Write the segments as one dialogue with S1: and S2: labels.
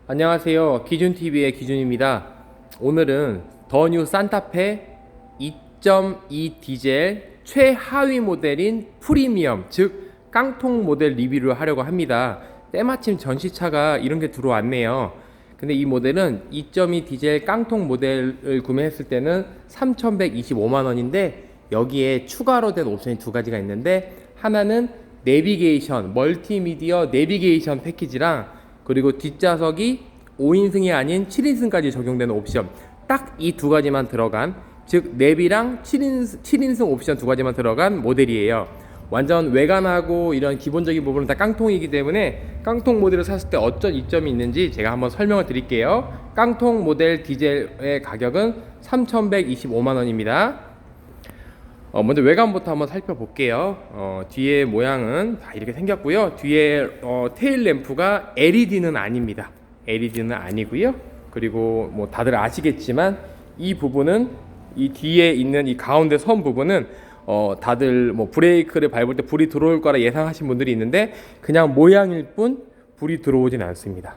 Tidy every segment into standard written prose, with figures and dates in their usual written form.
S1: 안녕하세요. 기준TV의 기준입니다. 오늘은 더 뉴 산타페 2.2 디젤 최하위 모델인 프리미엄, 즉 깡통 모델 리뷰를 하려고 합니다. 때마침 전시차가 이런 게 들어왔네요. 근데 이 모델은 2.2 디젤 깡통 모델을 구매했을 때는 3,125만 원인데 여기에 추가로 된 옵션이 두 가지가 있는데, 하나는 내비게이션, 멀티미디어 내비게이션 패키지랑, 그리고 뒷좌석이 5인승이 아닌 7인승까지 적용되는 옵션, 딱 이 두 가지만 들어간, 즉 내비랑 7인승 옵션 두 가지만 들어간 모델이에요. 완전 외관하고 이런 기본적인 부분은 다 깡통이기 때문에 깡통 모델을 샀을 때 어떤 이점이 있는지 제가 한번 설명을 드릴게요. 깡통 모델 디젤의 가격은 3,125만 원입니다. 먼저 외관부터 한번 살펴볼게요. 뒤에 모양은 다 이렇게 생겼고요. 뒤에 테일 램프가 LED는 아닙니다. LED는 아니고요. 그리고 뭐 다들 아시겠지만 이 부분은, 이 뒤에 있는 이 가운데 선 부분은 다들 뭐 브레이크를 밟을 때 불이 들어올 거라 예상하신 분들이 있는데, 그냥 모양일 뿐 불이 들어오진 않습니다.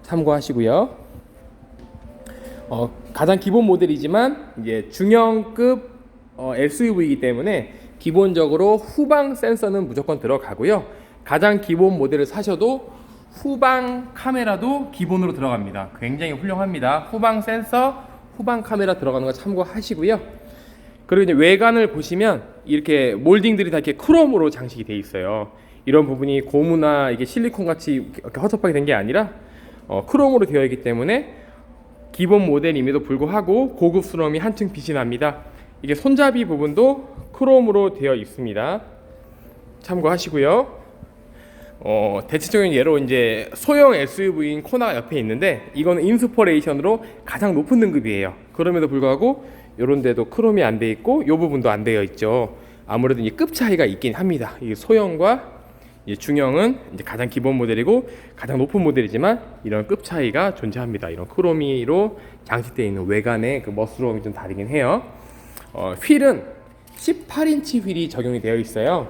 S1: 참고하시고요. 가장 기본 모델이지만 이제 중형급 SUV이기 때문에 기본적으로 후방 센서는 무조건 들어가고요. 가장 기본 모델을 사셔도 후방 카메라도 기본으로 들어갑니다. 굉장히 훌륭합니다. 후방 센서, 후방 카메라 들어가는 거 참고하시고요. 그리고 이제 외관을 보시면 이렇게 몰딩들이 다 이렇게 크롬으로 장식이 되어 있어요. 이런 부분이 고무나 이게 실리콘 같이 이렇게 허접하게 된 게 아니라 크롬으로 되어 있기 때문에 기본 모델임에도 불구하고 고급스러움이 한층 빛이 납니다. 이게 손잡이 부분도 크롬으로 되어 있습니다. 참고하시고요. 대체적인 예로 이제 소형 SUV인 코나가 옆에 있는데, 이거는 인스퍼레이션으로 가장 높은 등급이에요. 그럼에도 불구하고 이런 데도 크롬이 안 돼 있고 이 부분도 안 되어 있죠. 아무래도 이 급 차이가 있긴 합니다. 이 소형과 이제 중형은 이제 가장 기본 모델이고 가장 높은 모델이지만 이런 급 차이가 존재합니다. 이런 크로미로 장식되어 있는 외관의 그 멋스러움이 좀 다르긴 해요. 휠은 18인치 휠이 적용이 되어 있어요.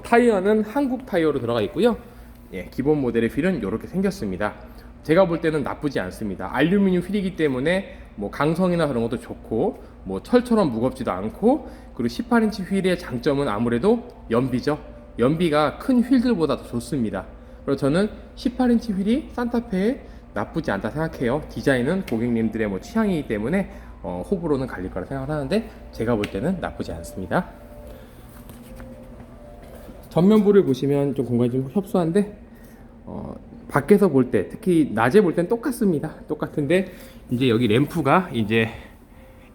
S1: 타이어는 한국 타이어로 들어가 있고요. 예, 기본 모델의 휠은 이렇게 생겼습니다. 제가 볼 때는 나쁘지 않습니다. 알루미늄 휠이기 때문에 뭐 강성이나 그런 것도 좋고, 뭐 철처럼 무겁지도 않고, 그리고 18인치 휠의 장점은 아무래도 연비죠. 연비가 큰 휠들보다 더 좋습니다. 그래서 저는 18인치 휠이 산타페에 나쁘지 않다 생각해요. 디자인은 고객님들의 뭐 취향이기 때문에 호불호는 갈릴 거라 생각을 하는데, 제가 볼 때는 나쁘지 않습니다. 전면부를 보시면 좀 공간이 좀 협소한데, 밖에서 볼 때, 특히 낮에 볼 땐 똑같습니다. 똑같은데 이제 여기 램프가 이제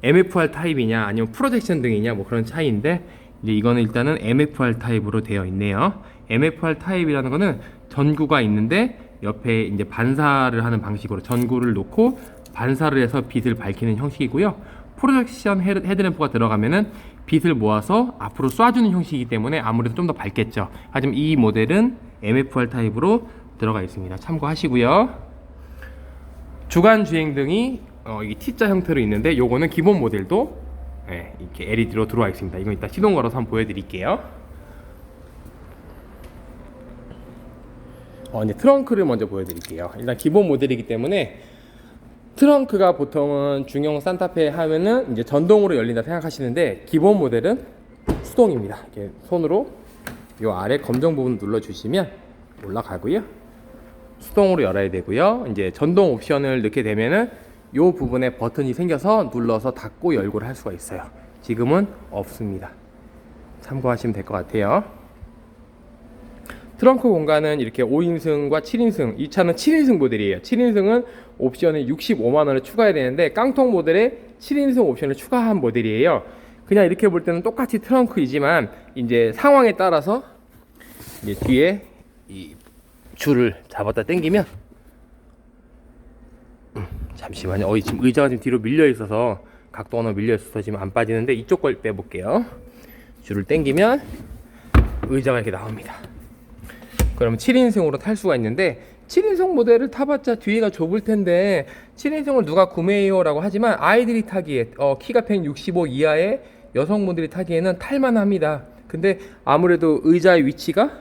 S1: MFR 타입이냐 아니면 프로젝션 등이냐 뭐 그런 차이인데, 이제 이거는 일단은 MFR 타입으로 되어 있네요. MFR 타입이라는 거는 전구가 있는데 옆에 이제 반사를 하는 방식으로 전구를 놓고 반사를 해서 빛을 밝히는 형식이고요. 프로젝션 헤드램프가 들어가면은 빛을 모아서 앞으로 쏴주는 형식이기 때문에 아무래도 좀 더 밝겠죠. 하지만 이 모델은 MFR 타입으로 들어가 있습니다. 참고하시고요. 주간 주행등이 이게 T자 형태로 있는데, 요거는 기본 모델도 이렇게 LED로 들어와 있습니다. 이건 이따 시동 걸어서 한번 보여드릴게요. 이제 트렁크를 먼저 보여드릴게요. 일단 기본 모델이기 때문에 트렁크가 보통은 중형 산타페 하면은 이제 전동으로 열린다 생각하시는데, 기본 모델은 수동입니다. 이렇게 손으로 요 아래 검정 부분 눌러주시면 올라가고요. 수동으로 열어야 되고요. 이제 전동 옵션을 넣게 되면은 요 부분에 버튼이 생겨서 눌러서 닫고 열고를 할 수가 있어요. 지금은 없습니다. 참고하시면 될 것 같아요. 트렁크 공간은 이렇게 5인승과 7인승, 이 차는 7인승 모델이에요. 7인승은 옵션을 65만 원을 추가해야 되는데, 깡통 모델에 7인승 옵션을 추가한 모델이에요. 그냥 이렇게 볼 때는 똑같이 트렁크이지만 이제 상황에 따라서 이제 뒤에 이 줄을 잡았다 당기면, 잠시만요. 지금 의자가 지금 뒤로 밀려 있어서, 각도가 너무 밀려 있어서 지금 안 빠지는데, 이쪽 걸 빼볼게요. 줄을 당기면 의자가 이렇게 나옵니다. 그러면 7인승으로 탈 수가 있는데, 7인승 모델을 타봤자 뒤가 좁을 텐데 7인승을 누가 구매해요 라고 하지만, 아이들이 타기에 키가 165 이하의 여성분들이 타기에는 탈만합니다. 근데 아무래도 의자의 위치가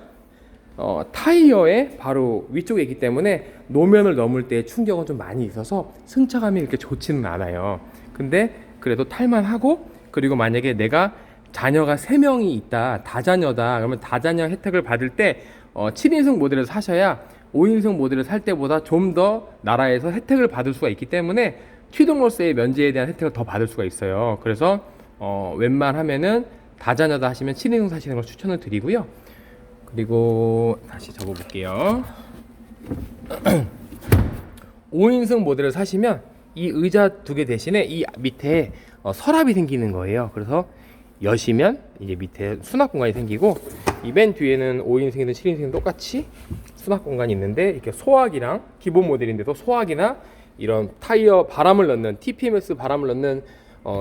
S1: 타이어의 바로 위쪽에 있기 때문에 노면을 넘을 때 충격은 좀 많이 있어서 승차감이 이렇게 좋지는 않아요. 근데 그래도 탈만하고, 그리고 만약에 내가 자녀가 3명이 있다, 다자녀다, 그러면 다자녀 혜택을 받을 때 7인승 모델을 사셔야 5인승 모델을 살 때보다 좀 더 나라에서 혜택을 받을 수가 있기 때문에 취등로세의 면제에 대한 혜택을 더 받을 수가 있어요. 그래서 웬만하면은 다자녀다 하시면 7인승 사시는 걸 추천을 드리고요. 그리고 다시 적어볼게요. 5인승 모델을 사시면 이 의자 2개 대신에 이 밑에 서랍이 생기는 거예요. 그래서 여시면 이제 밑에 수납 공간이 생기고, 이 맨 뒤에는 5인승이든 7인승이든 똑같이 수납 공간이 있는데, 이렇게 소화기랑, 기본 모델인데도 소화기나 이런 타이어 바람을 넣는 TPMS 바람을 넣는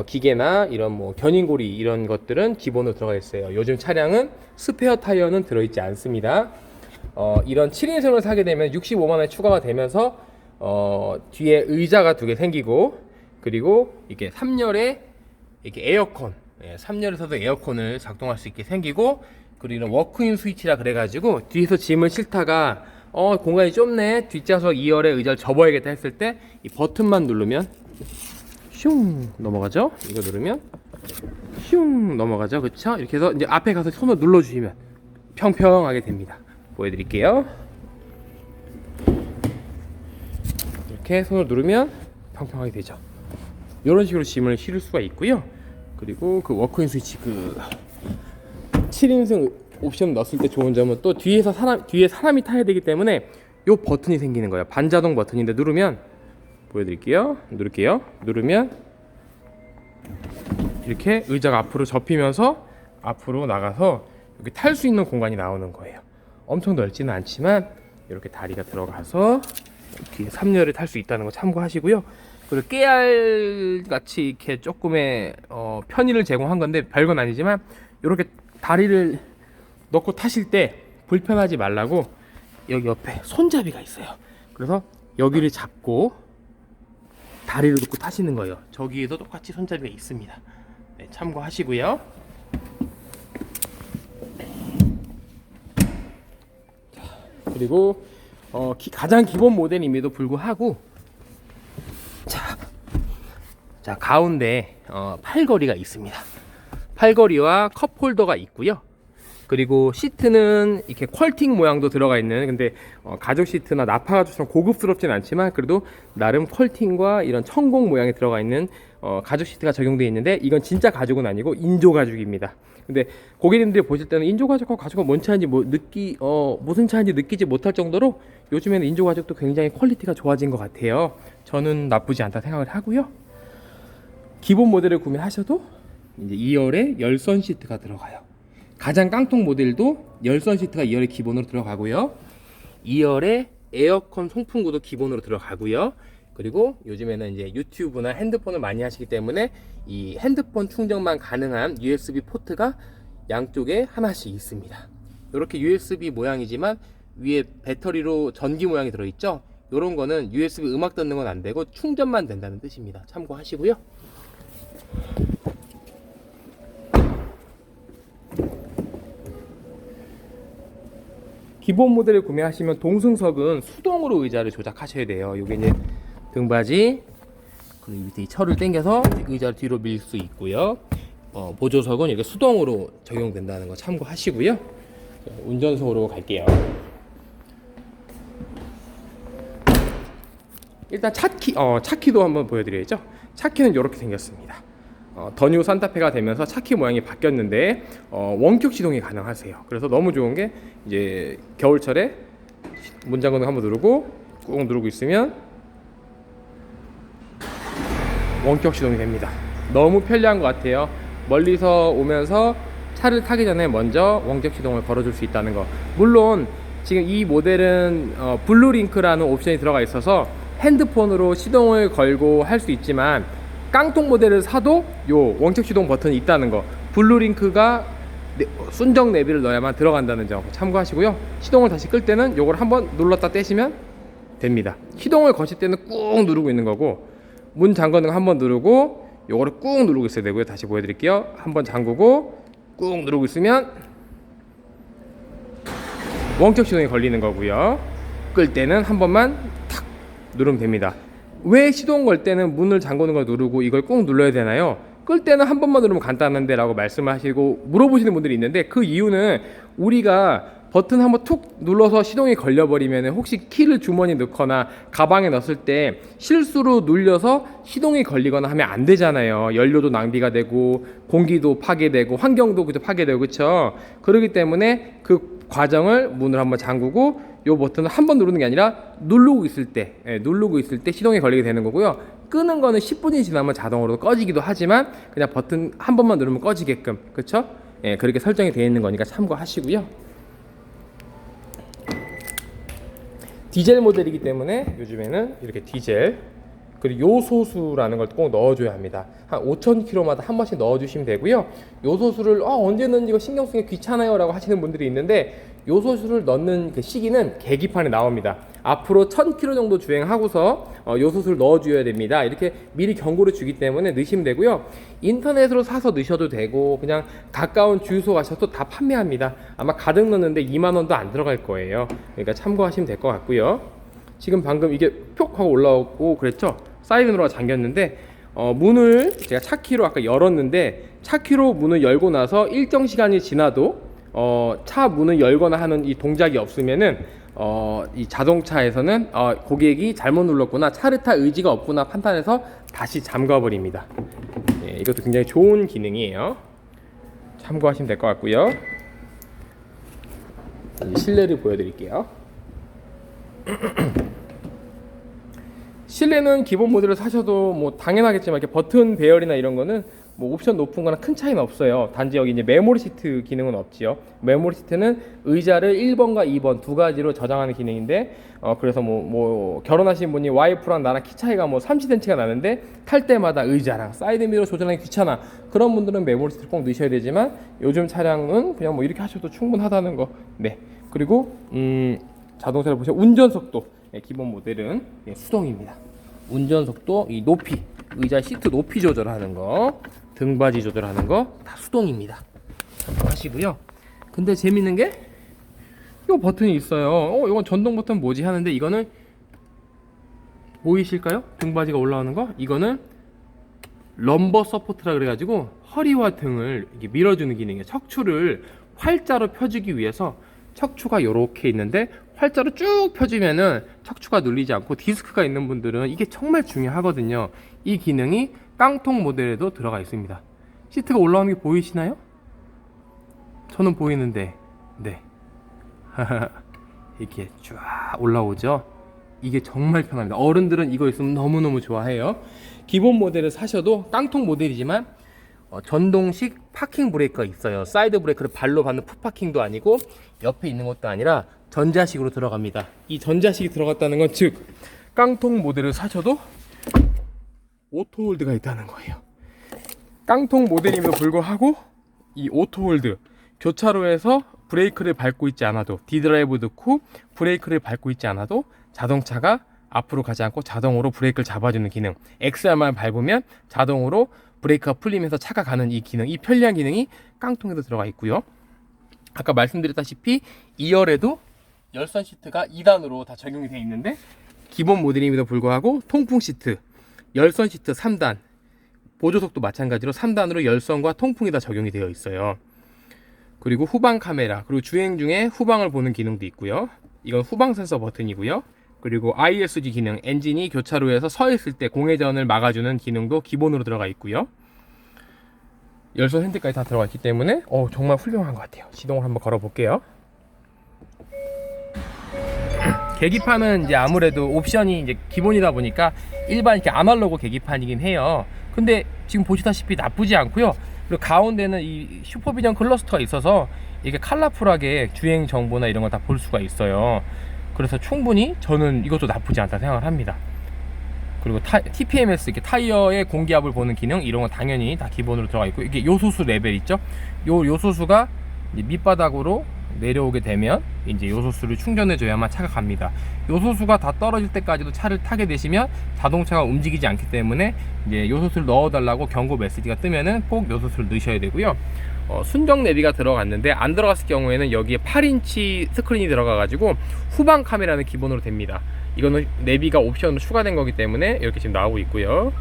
S1: 기계나 이런 뭐 견인고리 이런 것들은 기본으로 들어가 있어요. 요즘 차량은 스페어 타이어는 들어있지 않습니다. 이런 7인승을 사게 되면 65만 원이 추가가 되면서 뒤에 의자가 2개 생기고, 그리고 이렇게 3열에 이렇게 에어컨, 3열에서도 에어컨을 작동할 수 있게 생기고, 그리고 이런 워크인 스위치라 그래가지고 뒤에서 짐을 싣다가 공간이 좁네, 뒷좌석 2열에 의자를 접어야겠다 했을 때 이 버튼만 누르면 슝 넘어가죠. 이거 누르면 슝 넘어가죠. 그쵸? 이렇게 해서 이제 앞에 가서 손을 눌러주시면 평평하게 됩니다. 보여드릴게요. 이렇게 손을 누르면 평평하게 되죠. 이런 식으로 짐을 실을 수가 있고요. 그리고 그 워크인 스위치, 그 7인승 옵션 넣었을 때 좋은 점은 또 뒤에 사람이 타야 되기 때문에 요 버튼이 생기는 거예요. 반자동 버튼인데 누르면, 보여드릴게요. 누르면 이렇게 의자가 앞으로 접히면서 앞으로 나가서 이렇게 탈 수 있는 공간이 나오는 거예요. 엄청 넓지는 않지만 이렇게 다리가 들어가서 뒤에 3열을 탈 수 있다는 거 참고하시고요. 그리고 깨알 같이 이렇게 조금의 편의를 제공한 건데 별건 아니지만, 이렇게 다리를 넣고 타실 때 불편하지 말라고 여기 옆에 손잡이가 있어요. 그래서 여기를 잡고 다리를 놓고 타시는 거예요. 저기에도 똑같이 손잡이가 있습니다. 네, 참고하시고요. 그리고 가장 기본 모델임에도 불구하고 자 가운데 팔걸이가 있습니다. 팔걸이와 컵홀더가 있고요. 그리고 시트는 이렇게 퀄팅 모양도 들어가 있는, 근데 가죽 시트나 나파 가죽처럼 고급스럽진 않지만 그래도 나름 퀄팅과 이런 천공 모양이 들어가 있는 가죽 시트가 적용되어 있는데, 이건 진짜 가죽은 아니고 인조 가죽입니다. 근데 고객님들이 보실 때는 인조 가죽과 가죽은 뭔 차인지 무슨 차인지 느끼지 못할 정도로 요즘에는 인조 가죽도 굉장히 퀄리티가 좋아진 것 같아요. 저는 나쁘지 않다 생각을 하고요. 기본 모델을 구매하셔도 이제 2열에 열선 시트가 들어가요. 가장 깡통 모델도 열선 시트가 2열에 기본으로 들어가고요. 2열에 에어컨 송풍구도 기본으로 들어가고요. 그리고 요즘에는 이제 유튜브나 핸드폰을 많이 하시기 때문에 이 핸드폰 충전만 가능한 USB 포트가 양쪽에 하나씩 있습니다. 이렇게 USB 모양이지만 위에 배터리로 전기 모양이 들어있죠. 이런 거는 USB 음악 듣는 건 안 되고 충전만 된다는 뜻입니다. 참고하시고요. 기본 모델을 구매하시면 동승석은 수동으로 의자를 조작하셔야 돼요. 여기 이제 등받이, 그리고 밑에 이 철을 당겨서 의자를 뒤로 밀 수 있고요. 보조석은 이렇게 수동으로 적용된다는 거 참고하시고요. 운전석으로 갈게요. 일단 차키도 한번 보여드려야죠. 차키는 이렇게 생겼습니다. 더 뉴 산타페가 되면서 차키 모양이 바뀌었는데 원격 시동이 가능하세요. 그래서 너무 좋은 게 이제 겨울철에 문장건을 한번 누르고 꾹 누르고 있으면 원격 시동이 됩니다. 너무 편리한 것 같아요. 멀리서 오면서 차를 타기 전에 먼저 원격 시동을 걸어줄 수 있다는 거. 물론 지금 이 모델은 블루링크라는 옵션이 들어가 있어서 핸드폰으로 시동을 걸고 할 수 있지만, 깡통 모델을 사도 요 원격 시동 버튼이 있다는 거, 블루링크가 순정 내비를 넣어야만 들어간다는 점 참고하시고요. 시동을 다시 끌 때는 요걸 한번 눌렀다 떼시면 됩니다. 시동을 거실 때는 꾹 누르고 있는 거고, 문 잠그는 거 한번 누르고 요거를 꾹 누르고 있어야 되고요. 다시 보여드릴게요. 한번 잠그고 꾹 누르고 있으면 원격 시동이 걸리는 거고요. 끌 때는 한 번만 탁 누르면 됩니다. 왜 시동 걸 때는 문을 잠그는 걸 누르고 이걸 꾹 눌러야 되나요? 끌 때는 한 번만 누르면 간단한데 라고 말씀하시고 물어보시는 분들이 있는데, 그 이유는 우리가 버튼 한번 툭 눌러서 시동이 걸려버리면 혹시 키를 주머니에 넣거나 가방에 넣었을 때 실수로 눌려서 시동이 걸리거나 하면 안 되잖아요. 연료도 낭비가 되고 공기도 파괴되고 환경도 파괴되고, 그렇죠? 그렇기 때문에 그 과정을 문을 한번 잠그고 요 버튼을 한번 누르는 게 아니라 누르고 있을 때 시동이 걸리게 되는 거고요. 끄는 거는 10분이 지나면 자동으로 꺼지기도 하지만 그냥 버튼 한 번만 누르면 꺼지게끔, 그렇죠? 예, 그렇게 설정이 되어 있는 거니까 참고하시고요. 디젤 모델이기 때문에 요즘에는 이렇게 디젤, 그리고 요소수라는 걸 꼭 넣어줘야 합니다. 한 5,000km마다 한 번씩 넣어주시면 되고요. 요소수를 언제 넣는지 이거 신경 쓰기 귀찮아요 라고 하시는 분들이 있는데, 요소수를 넣는 그 시기는 계기판에 나옵니다. 앞으로 1,000km 정도 주행하고서 요소수를 넣어줘야 됩니다. 이렇게 미리 경고를 주기 때문에 넣으시면 되고요. 인터넷으로 사서 넣으셔도 되고 그냥 가까운 주유소 가셔도 다 판매합니다. 아마 가득 넣는데 2만원도 안 들어갈 거예요. 그러니까 참고하시면 될 것 같고요. 지금 방금 이게 표 하고 올라오고 그랬죠? 사이드미러가 잠겼는데 문을 제가 차키로 아까 열었는데, 차키로 문을 열고 나서 일정 시간이 지나도 차 문을 열거나 하는 이 동작이 없으면은 이 자동차에서는 고객이 잘못 눌렀구나, 차를 탈 의지가 없구나 판단해서 다시 잠가 버립니다. 예, 이것도 굉장히 좋은 기능이에요. 참고하시면 될 것 같고요. 이제 실내를 보여드릴게요. 실내는 기본 모델을 사셔도 뭐 당연하겠지만 이렇게 버튼 배열이나 이런 거는 뭐 옵션 높은 거나 큰 차이는 없어요. 단지 여기 이제 메모리 시트 기능은 없지요. 메모리 시트는 의자를 1번과 2번 두 가지로 저장하는 기능인데, 그래서 뭐 결혼하신 분이 와이프랑 나랑 키 차이가 뭐 30cm가 나는데 탈 때마다 의자랑 사이드 미러 조절하기 귀찮아, 그런 분들은 메모리 시트를 꼭 넣으셔야 되지만 요즘 차량은 그냥 뭐 이렇게 하셔도 충분하다는 거. 네. 그리고 자동차를 보시면 운전석도, 기본 모델은 수동입니다. 운전석도 이 높이, 의자 시트 높이 조절하는 거, 등받이 조절하는 거 다 수동입니다. 참고하시고요. 근데 재밌는 게 이 버튼이 있어요. 이건 전동 버튼 뭐지 하는데, 이거는 보이실까요? 등받이가 올라오는 거. 이거는 럼버 서포트라 그래가지고 허리와 등을 이렇게 밀어주는 기능이에요. 척추를 활자로 펴주기 위해서 척추가 이렇게 있는데 활자로 쭉 펴주면은 척추가 눌리지 않고, 디스크가 있는 분들은 이게 정말 중요하거든요. 이 기능이 깡통 모델에도 들어가 있습니다. 시트가 올라오는 게 보이시나요? 저는 보이는데, 네. 이렇게 쫙 올라오죠. 이게 정말 편합니다. 어른들은 이거 있으면 너무너무 좋아해요. 기본 모델을 사셔도 깡통 모델이지만 전동식 파킹 브레이크가 있어요. 사이드 브레이크를 발로 밟는 풋파킹도 아니고 옆에 있는 것도 아니라 전자식으로 들어갑니다. 이 전자식이 들어갔다는 건 즉 깡통 모델을 사셔도 오토홀드가 있다는 거예요. 깡통 모델임에도 불구하고 이 오토홀드, 교차로에서 브레이크를 밟고 있지 않아도, D드라이브 넣고 브레이크를 밟고 있지 않아도 자동차가 앞으로 가지 않고 자동으로 브레이크를 잡아주는 기능, XR만 밟으면 자동으로 브레이크가 풀리면서 차가 가는 이 기능, 이 편리한 기능이 깡통에도 들어가 있고요. 아까 말씀드렸다시피 2열에도 열선 시트가 2단으로 다 적용이 되어 있는데, 기본 모델임에도 불구하고 통풍 시트, 열선 시트 3단, 보조석도 마찬가지로 3단으로 열선과 통풍이 다 적용이 되어 있어요. 그리고 후방 카메라, 그리고 주행 중에 후방을 보는 기능도 있고요. 이건 후방 센서 버튼이고요. 그리고 ISG 기능, 엔진이 교차로에서 서 있을 때 공회전을 막아주는 기능도 기본으로 들어가 있고요. 열선 핸들까지 다 들어가 있기 때문에 정말 훌륭한 것 같아요. 시동을 한번 걸어 볼게요. 계기판은 이제 아무래도 옵션이 이제 기본이다 보니까 일반 이렇게 아날로그 계기판이긴 해요. 근데 지금 보시다시피 나쁘지 않고요. 그리고 가운데는 이 슈퍼비전 클러스터가 있어서 이게 컬러풀하게 주행 정보나 이런 걸 다 볼 수가 있어요. 그래서 충분히 저는 이것도 나쁘지 않다 생각을 합니다. 그리고 TPMS, 이렇게 타이어의 공기압을 보는 기능, 이런 건 당연히 다 기본으로 들어가 있고, 이게 요소수 레벨 있죠? 요 요소수가 밑바닥으로 내려오게 되면 이제 요소수를 충전해 줘야만 차가 갑니다. 요소수가 다 떨어질 때까지도 차를 타게 되시면 자동차가 움직이지 않기 때문에 이제 요소수를 넣어 달라고 경고 메시지가 뜨면은 꼭 요소수를 넣으셔야 되고요. 순정 내비가 들어갔는데 안 들어갔을 경우에는 여기에 8인치 스크린이 들어가 가지고 후방 카메라는 기본으로 됩니다. 이거는 내비가 옵션으로 추가된 거기 때문에 이렇게 지금 나오고 있고요.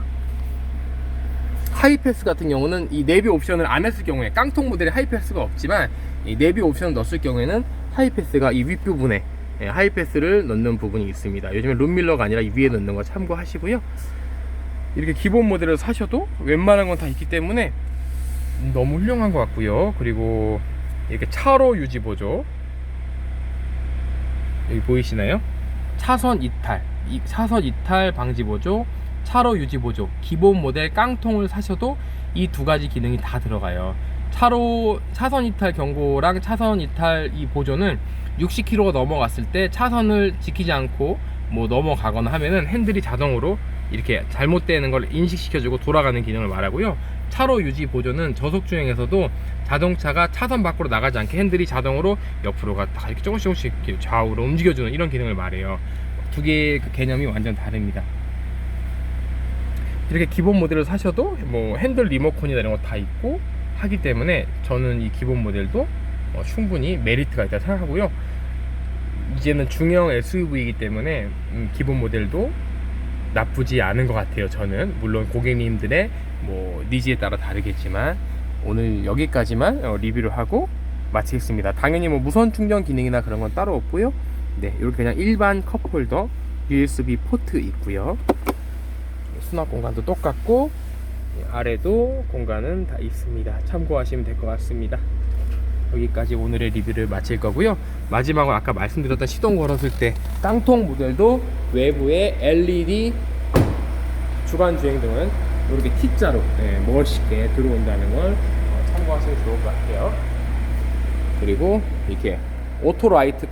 S1: 하이패스 같은 경우는 이 내비 옵션을 안 했을 경우에, 깡통 모델에 하이패스가 없지만 이 내비 옵션을 넣었을 경우에는 하이패스가 이 윗부분에 하이패스를 넣는 부분이 있습니다. 요즘에 룸밀러가 아니라 이 위에 넣는 거 참고하시고요. 이렇게 기본 모델을 사셔도 웬만한 건 다 있기 때문에 너무 훌륭한 것 같고요. 그리고 이렇게 차로 유지 보조, 여기 보이시나요? 차선 이탈 방지 보조, 차로 유지 보조, 기본 모델 깡통을 사셔도 이 두 가지 기능이 다 들어가요. 차선 이탈 경고랑 차선 이탈 이 보조는 60km가 넘어갔을 때 차선을 지키지 않고 뭐 넘어가거나 하면은 핸들이 자동으로 이렇게 잘못되는 걸 인식시켜주고 돌아가는 기능을 말하고요. 차로 유지 보조는 저속 주행에서도 자동차가 차선 밖으로 나가지 않게 핸들이 자동으로 옆으로 갔다가 이렇게 조금씩 이렇게 좌우로 움직여주는 이런 기능을 말해요. 두 개의 그 개념이 완전 다릅니다. 이렇게 기본 모델을 사셔도 뭐 핸들 리모컨이나 이런 거 다 있고 하기 때문에 저는 이 기본 모델도 충분히 메리트가 있다 생각하고요. 이제는 중형 SUV이기 때문에 기본 모델도 나쁘지 않은 것 같아요. 저는 물론 고객님들의 뭐 니즈에 따라 다르겠지만 오늘 여기까지만 리뷰를 하고 마치겠습니다. 당연히 뭐 무선 충전 기능이나 그런 건 따로 없고요. 네, 이렇게 그냥 일반 컵홀더 USB 포트 있고요. 수납 공간도 똑같고 아래도 공간은 다 있습니다. 참고하시면 될 것 같습니다. 여기까지 오늘의 리뷰를 마칠 거고요. 마지막으로 아까 말씀드렸던 시동 걸었을 때 깡통 모델도 외부에 LED 주간 주행등은 이렇게 T자로 멋있게 들어온다는 걸 참고하시면 좋을 것 같아요. 그리고 이렇게 오토라이트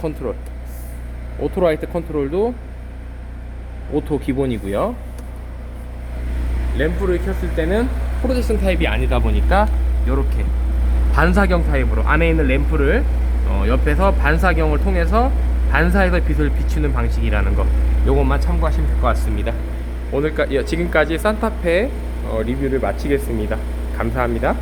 S1: 컨트롤도 오토 기본이고요. 램프를 켰을 때는 프로젝션 타입이 아니다 보니까 이렇게 반사경 타입으로 안에 있는 램프를 옆에서 반사경을 통해서 반사해서 빛을 비추는 방식이라는 거, 요것만 참고하시면 될 것 같습니다. 지금까지 산타페 리뷰를 마치겠습니다. 감사합니다.